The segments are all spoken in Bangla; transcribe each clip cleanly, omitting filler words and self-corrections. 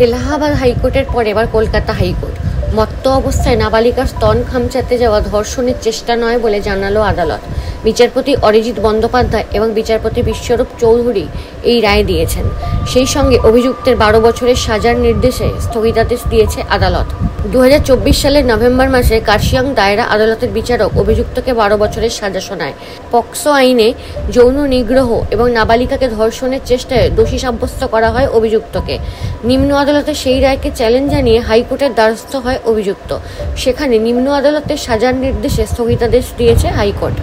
এলাহাবাদ হাইকোর্টের পর এবার কলকাতা হাইকোর্ট। মত্ত অবস্থায় নাবালিকার স্তন খামচাতে যাওয়া ধর্ষণের চেষ্টা নয় বলে জানালো আদালত। বিচারপতি অরিজিৎ বন্দ্যোপাধ্যায় এবং বিচারপতি বিশ্বরূপ চৌধুরী এই রায় দিয়েছেন। সেই সঙ্গে অভিযুক্তের 12 বছরের সাজার নির্দেশে স্থগিতাদেশ দিয়েছে আদালত। 2024 সালের নভেম্বর মাসে কার্শিয়াং দায়রা আদালতের বিচারক অভিযুক্তকে 12 বছরের সাজা শোনায়। পক্সো আইনে যৌন নিগ্রহ এবং নাবালিকাকে ধর্ষণের চেষ্টায় দোষী সাব্যস্ত করা হয় অভিযুক্তকে। নিম্ন আদালতে সেই রায়কে চ্যালেঞ্জ জানিয়ে হাইকোর্টের দ্বারস্থ হয় অভিযুক্ত। সেখানে নিম্ন আদালতের সাজার নির্দেশে স্থগিতাদেশ দিয়েছে হাইকোর্ট।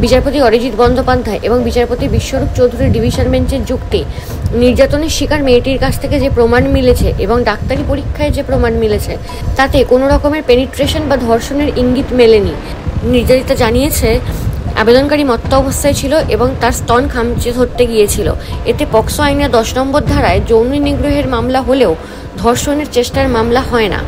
বিচারপতি অরিজিৎ বন্দ্যোপাধ্যায় এবং বিচারপতি বিশ্বরূপ চৌধুরীর ডিভিশন বেঞ্চের যুক্তি, নির্যাতনের শিকার মেয়েটির কাছ থেকে যে প্রমাণ মিলেছে এবং ডাক্তারি পরীক্ষায় যে প্রমাণ মিলেছে তাতে কোনো রকমের পেনিট্রেশন বা ধর্ষণের ইঙ্গিত মেলেনি। নির্যাতিতা জানিয়েছে আবেদনকারী মত্ত অবস্থায় ছিল এবং তার স্তন খামচে ধরতে গিয়েছিল। এতে পক্সো আইনের 10 নম্বর ধারায় যৌন নিগ্রহের মামলা হলেও ধর্ষণের চেষ্টার মামলা হয় না।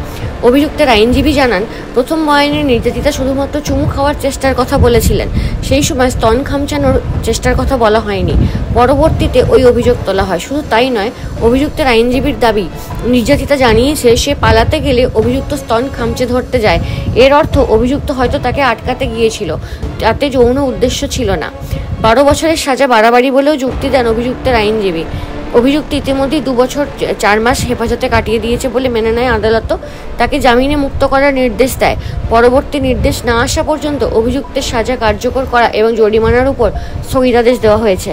অভিযুক্তের আইনজীবী জানান, প্রথম বয়ানে নির্যাতিতা শুধুমাত্র চুমু খাওয়ার চেষ্টার কথা বলেছিলেন। সেই সময় স্তন খামচানোর চেষ্টার কথা বলা হয়নি। পরবর্তীতে ওই অভিযোগ তোলা হয়। শুধু তাই নয়, অভিযুক্তের আইনজীবীর দাবি, নির্যাতিতা জানিয়েছে সে পালাতে গেলে অভিযুক্ত স্তন খামচে ধরতে যায়। এর অর্থ অভিযুক্ত হয়তো তাকে আটকাতে গিয়েছিল, তাতে যৌন উদ্দেশ্য ছিল না। 12 বছরের সাজা বাড়াবাড়ি বলেও যুক্তি দেন অভিযুক্তের আইনজীবী। অভিযুক্ত ইতিমধ্যে 2 বছর 4 মাস হেফাজতে কাটিয়ে দিয়েছে বলে মেনে নেয় আদালত। তাকে জামিনে মুক্ত করার নির্দেশ দেয়। পরবর্তী নির্দেশ না আসা পর্যন্ত অভিযুক্তের সাজা কার্যকর করা এবং জরিমানার উপর স্থগিতাদেশ দেওয়া হয়েছে।